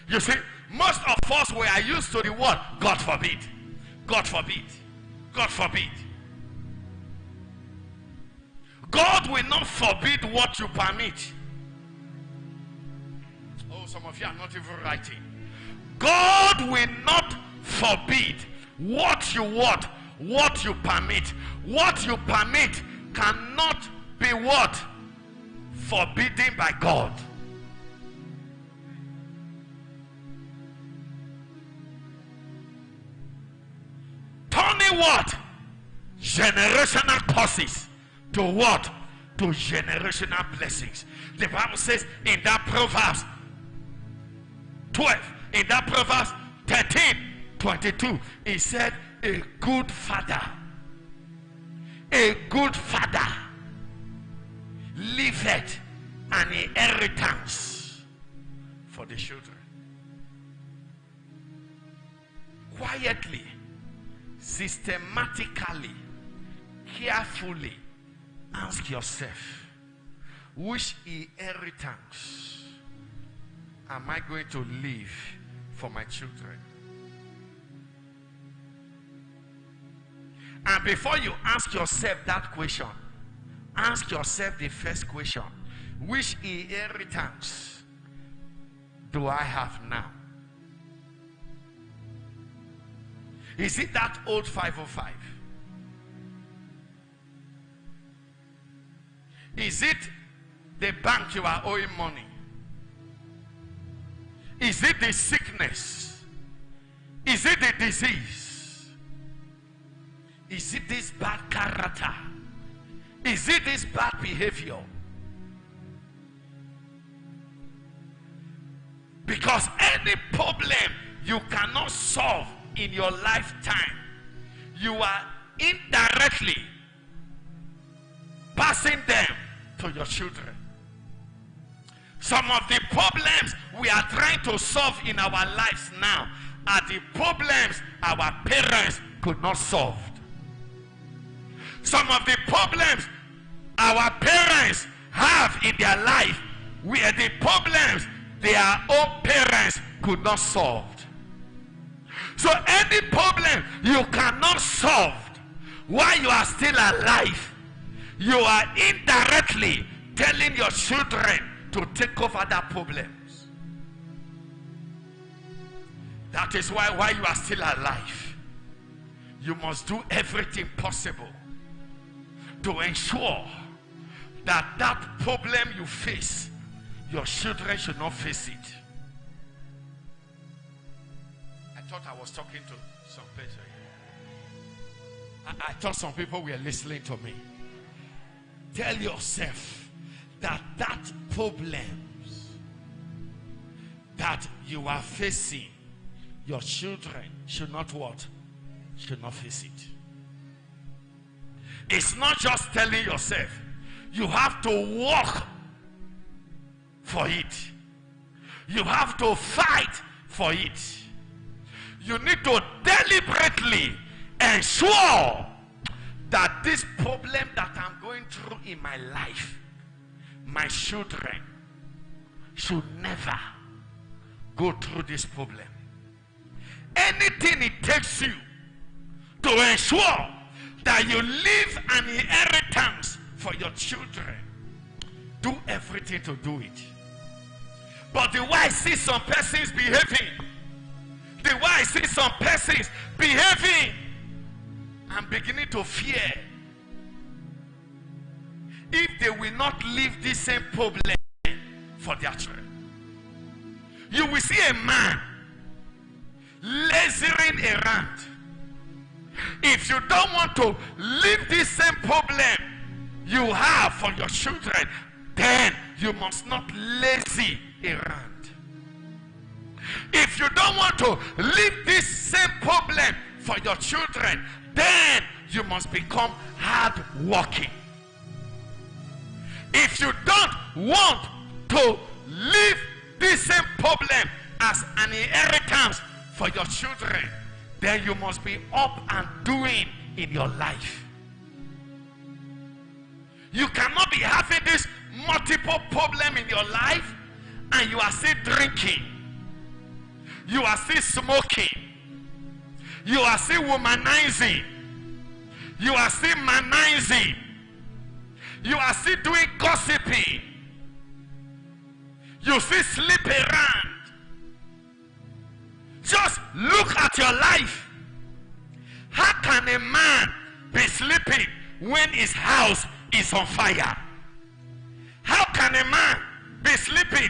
You see, most of us were used to the word God forbid. God forbid. God forbid. God will not forbid what you permit. Oh, some of you are not even writing. God will not forbid what you want, what you permit. What you permit cannot be what? Forbidden by God. Turning what? Generational curses to what? To generational blessings. The Bible says in that Proverbs 12, in that Proverbs 13:22, it said, a good father leaveth an inheritance for the children. Quietly, systematically, carefully ask yourself, which inheritance am I going to leave for my children? And before you ask yourself that question, ask yourself the first question: which inheritance do I have now? Is it that old 505? Is it the bank you are owing money? Is it the sickness? Is it the disease? Is it this bad character? Is it this bad behavior? Because any problem you cannot solve in your lifetime, you are indirectly passing them to your children. Some of the problems we are trying to solve in our lives now are the problems our parents could not solve. Some of the problems our parents have in their life were the problems their own parents could not solve. So any problem you cannot solve while you are still alive, you are indirectly telling your children to take over that problems. That is why while you are still alive, you must do everything possible to ensure that that problem you face, your children should not face it. I thought I was talking to some person. I thought some people were listening to me. Tell yourself that that problems that you are facing, your children should not what? Should not face it. It's not just telling yourself. You have to work for it. You have to fight for it. You need to deliberately ensure that this problem that I'm going through in my life, my children should never go through this problem. Anything it takes you to ensure that you leave an inheritance for your children, do everything to do it. But the way I see some persons behaving, I'm beginning to fear if they will not leave this same problem for their children. You will see a man lazying around. If you don't want to leave this same problem you have for your children, then you must not lazy around. If you don't want to leave this same problem for your children, then you must become hard working. If you don't want to leave this same problem as an inheritance for your children, then you must be up and doing in your life. You cannot be having this multiple problem in your life and you are still drinking. You are still smoking. You are still womanizing. You are still manizing. You are still doing gossiping. You still sleep around. Just look at your life. How can a man be sleeping when his house is on fire? How can a man be sleeping